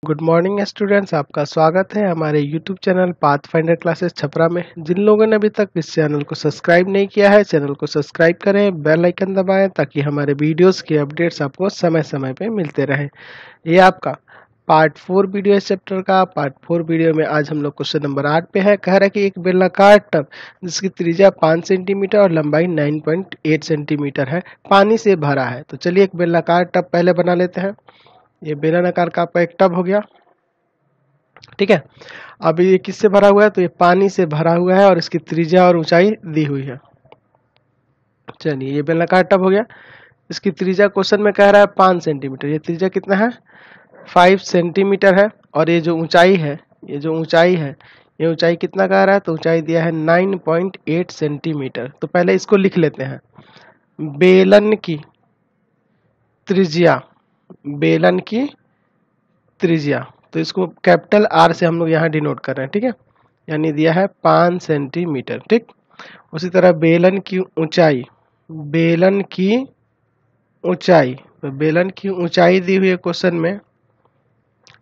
Good morning students, आपका स्वागत है हमारे YouTube channel pathfinder classes Chhapra में। जिन लोगों ने अभी तक इस चैनल को सब्सक्राइब नहीं किया है, चैनल को सब्सक्राइब करें, बेल आइकन दबाएं ताकि हमारे वीडियोस के अपडेट्स आपको समय समय पे मिलते रहें। ये आपका पार्ट 4 वीडियो है चैप्टर का। पार्ट 4 वीडियो में आज हम लोग क्वेश्चन नंबर 8 पे है। कह रहा है कि एक बेलनाकार टब जिसकी त्रिज्या 5 सेंटीमीटर और लंबाई 9.8 सेंटीमीटर है, पानी से भरा है। तो चलिए एक बेलनाकार टब पहले बना लेते हैं। ये बेलनाकार का आपका एक टब हो गया, ठीक है। अब ये किससे भरा हुआ है? तो ये पानी से भरा हुआ है और इसकी त्रिज्या और ऊंचाई दी हुई है। चलिए ये बेलनाकार टब हो गया। इसकी त्रिज्या क्वेश्चन में कह रहा है 5 सेंटीमीटर। ये त्रिज्या कितना है? 5 सेंटीमीटर है। और ये जो ऊंचाई है, ये ऊंचाई कितना कह रहा है? तो ऊंचाई दिया है 9.8 सेंटीमीटर। तो पहले इसको लिख लेते हैं। बेलन की त्रिज्या, बेलन की त्रिज्या, तो इसको कैपिटल आर से हम लोग यहाँ डिनोट कर रहे हैं, ठीक है। यानी दिया है 5 सेंटीमीटर, ठीक। उसी तरह बेलन की ऊंचाई, बेलन की ऊंचाई, तो बेलन की ऊंचाई दी हुई है क्वेश्चन में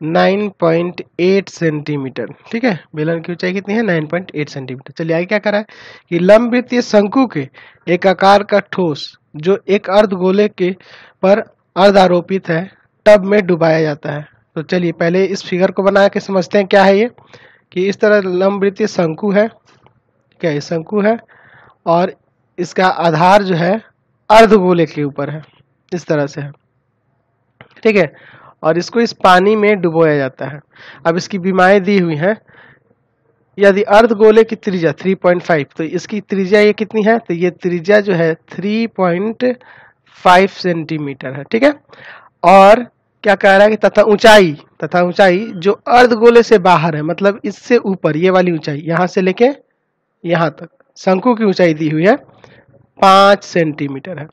9.8 सेंटीमीटर, ठीक है। बेलन की ऊंचाई कितनी है? 9.8 सेंटीमीटर। चलिए आगे क्या करा है कि लंबवृत्तीय शंकु के एक आकार का ठोस जो एक अर्धगोले के पर अर्धारोपित है, टब में डुबाया जाता है। तो चलिए पहले इस फिगर को बना के समझते हैं क्या है ये। कि इस तरह लंबवृत्तीय शंकु है, क्या ये शंकु है, और इसका आधार जो है अर्धगोले के ऊपर है, इस तरह से है, ठीक है। और इसको इस पानी में डुबोया जाता है। अब इसकी बीमाएं दी हुई हैं। यदि अर्धगोले की त्रिज्या 3.5, तो इसकी त्रिज्या ये कितनी है? तो ये त्रिज्या जो है 3.5 सेंटीमीटर है, ठीक है। और क्या कह रहा है कि तथा ऊंचाई जो अर्धगोले से बाहर है, मतलब इससे ऊपर, ये वाली ऊंचाई यहां से लेके यहां तक शंकु की ऊंचाई दी हुई है 5 सेंटीमीटर है।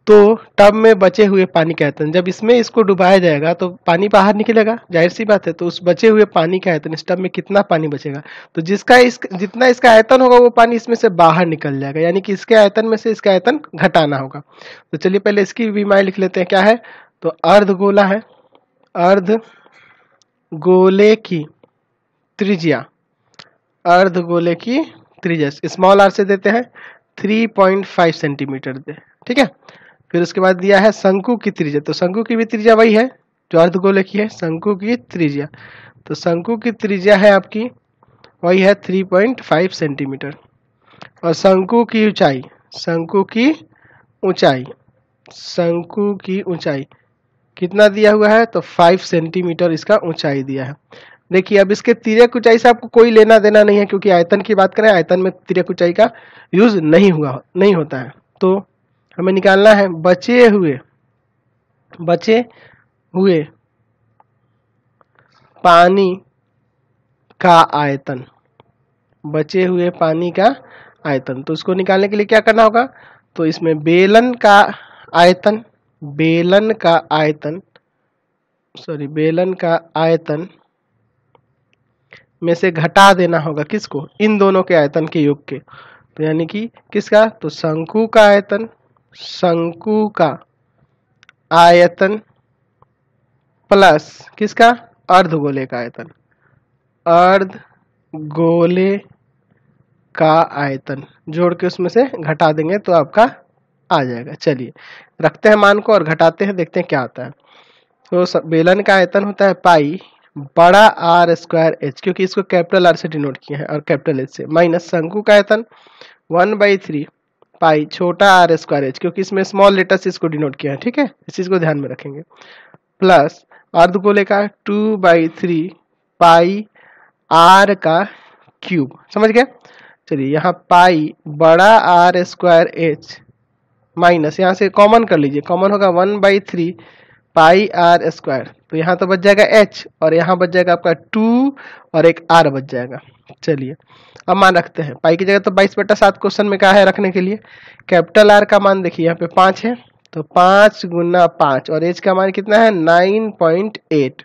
तो टब में बचे हुए पानी का आयतन, जब इसमें इसको डुबाया जाएगा तो पानी बाहर निकलेगा, जाहिर सी बात है। तो उस बचे हुए पानी का आयतन, इस टब में कितना पानी बचेगा? तो जितना इसका आयतन होगा वो पानी इसमें से बाहर निकल जाएगा, यानी कि इसके आयतन में से इसका आयतन घटाना होगा। तो चलिए पहले इसकी बीमारी लिख लेते हैं। क्या है? तो अर्धगोला है, अर्धगोले की त्रिज्या, अर्धगोले की त्रिज्या स्मॉल आर से देते हैं 3.5 सेंटीमीटर दे, ठीक है। फिर उसके बाद दिया है शंकु की त्रिज्या। तो शंकु की भी त्रिज्या वही है जो अर्धगोले की है, शंकु की त्रिज्या। तो शंकु की त्रिज्या है आपकी वही है 3.5 सेंटीमीटर। और शंकु की ऊंचाई, शंकु की ऊंचाई, शंकु की ऊंचाई कितना दिया हुआ है? तो 5 सेंटीमीटर इसका ऊंचाई दिया है। देखिए अब इसके तिर्यक ऊंचाई से आपको कोई लेना देना नहीं है, क्योंकि आयतन की बात करें, आयतन में तिर्यक ऊंचाई का यूज नहीं होता है। तो हमें निकालना है बचे हुए पानी का आयतन, बचे हुए पानी का आयतन। तो उसको निकालने के लिए क्या करना होगा? तो इसमें बेलन का आयतन में से घटा देना होगा। किसको? इन दोनों के आयतन के योग के। तो यानी कि किसका? तो शंकु का आयतन प्लस किसका? अर्धगोले का आयतन, अर्धगोले का आयतन जोड़ के उसमें से घटा देंगे तो आपका आ जाएगा। चलिए रखते हैं मान को और घटाते हैं, देखते हैं क्या आता है। तो बेलन का आयतन होता है पाई बड़ा आर स्क्वायर एच, क्योंकि इसको कैपिटल आर से डिनोट किया है और कैपिटल एच से, माइनस शंकु का आयतन 1/3 पाई छोटा आर स्क्वायर एच, क्योंकि इसमें स्मॉल लेटर से इसको डिनोट किया है, ठीक है। इस चीज को ध्यान में रखेंगे। प्लस अर्धगोले का 2/3 पाई आर का क्यूब, समझ गए। चलिए यहाँ पाई बड़ा आर स्क्वायर एच माइनस, यहाँ से कॉमन कर लीजिए, कॉमन होगा 1/3 पाई आर स्क्वायर। तो यहाँ तो बच जाएगा h और यहाँ बच जाएगा आपका 2 और एक r बच जाएगा। चलिए अब मान रखते हैं। पाई की जगह तो 22/7 क्वेश्चन में क्या है रखने के लिए? कैपिटल R का मान देखिए यहाँ पे 5 है, तो 5 गुना 5, और h का मान कितना है? 9.8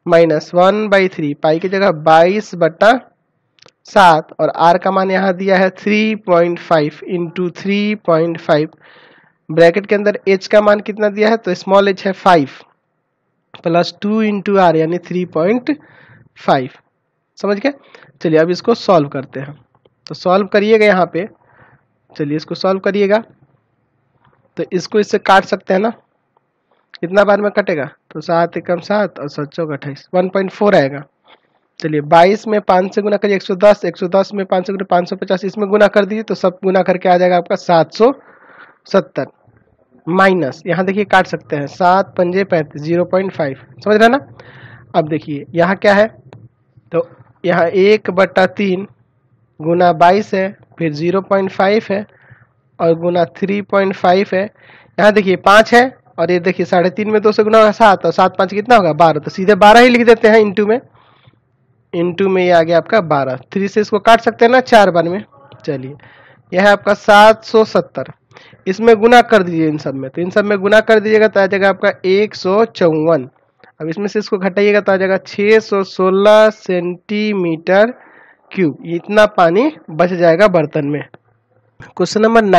माइनस 1/3 पाई की जगह 22/7 और r का मान यहाँ दिया है 3.5 इंटू 3.5, ब्रैकेट के अंदर h का मान कितना दिया है? तो स्मॉल h है 5 प्लस 2 इंटू आर यानी 3.5। समझ गए। चलिए अब इसको सॉल्व करते हैं। तो सॉल्व करिएगा यहाँ पे, चलिए इसको सॉल्व करिएगा। तो इसको इससे काट सकते हैं ना, कितना बार में कटेगा, तो 7 एकम 7 और 7 चौक 28, 1.4 आएगा। चलिए 22 में 5 से गुना करिए 110, 110 में 5 से गुना 550, इसमें गुना कर दीजिए तो सब गुना करके आ जाएगा आपका 770 माइनस, यहाँ देखिए काट सकते हैं 7 पंजे 35, 0.5। समझ रहे ना। अब देखिए यहाँ क्या है, तो यहाँ 1/3 गुना 22 है, फिर 0.5 है और गुना 3.5 है। यहाँ देखिए 5 है और ये देखिए 3.5 में 2 से गुना होगा 7 और 7 5 कितना होगा 12, तो सीधे 12 ही लिख देते हैं इंटू में। इंटू में ये आ गया आपका 12, 3 से इसको काट सकते हैं ना 4 बार में। चलिए यह है आपका 770, इसमें गुना कर दीजिए इन सब में, तो इन सब में गुना कर दीजिएगा तो आ जाएगा आपका 154। अब इसमें से इसको घटाइएगा तो आ जाएगा 616 सेंटीमीटर क्यूब, इतना पानी बच जाएगा बर्तन में। Question number 9